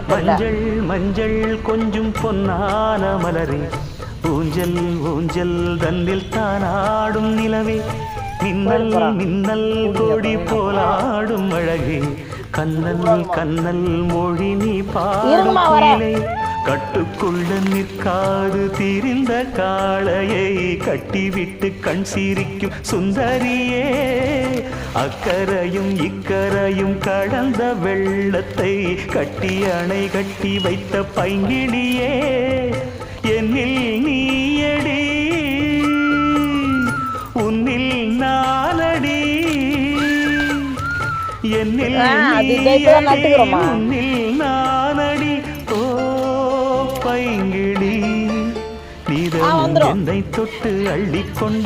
மஞ்சள் மஞ்சள் கொஞ்சம் பொன்னான மலரே, ஊஞ்சல் ஊஞ்சல் தன்னில் தானாடும் நிலவே, மின்னல் மின்னல் கொடி போலாடும் அழகே, கண்ணல் கண்ணல் மொழி நீ பாடும் குயிலே, கட்டுக்குள்ள நிற்காது திரிந்த காளையை கட்டிவிட்டு கண் சிரிக்கும் சுந்தரியே, அக்கரையும் இக்கரையும் கடந்த வெள்ளத்தை கட்டி அணை கட்டி வைத்த பைங்கிளியே, என்னில் நீயடி உன்னில் நானடி, என்னில் நீயடி உன்னில் நானடி, ஓ பைங்கிளி நீதான் என்னை தொட்டு அள்ளிக்கொண்டு